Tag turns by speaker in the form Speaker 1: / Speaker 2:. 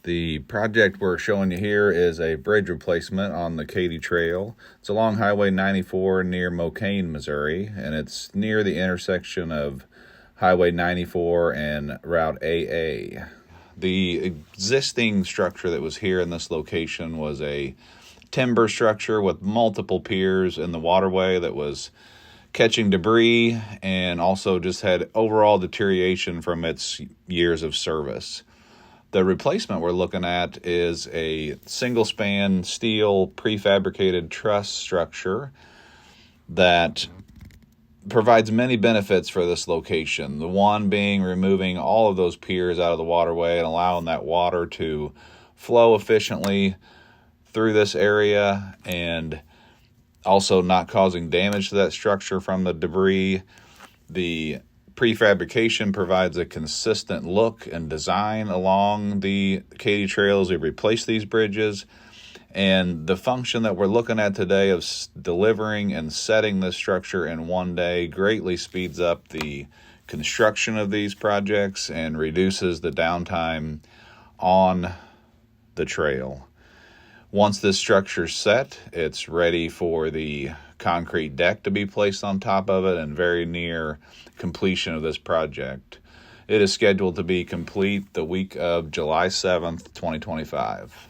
Speaker 1: The project we're showing you here is a bridge replacement on the Katy Trail. It's along Highway 94 near Mocaine, Missouri, and it's near the intersection of Highway 94 and Route AA. The existing structure that was here in this location was a timber structure with multiple piers in the waterway that was catching debris and also just had overall deterioration from its years of service. The replacement we're looking at is a single span steel prefabricated truss structure that provides many benefits for this location. The one being removing all of those piers out of the waterway and allowing that water to flow efficiently through this area, and also not causing damage to that structure from the debris. The prefabrication provides a consistent look and design along the Katy Trail as we replace these bridges. And the function that we're looking at today of delivering and setting this structure in one day greatly speeds up the construction of these projects and reduces the downtime on the trail. Once this structure's set, it's ready for the concrete deck to be placed on top of it and very near completion of this project. It is scheduled to be complete the week of July 7th, 2025.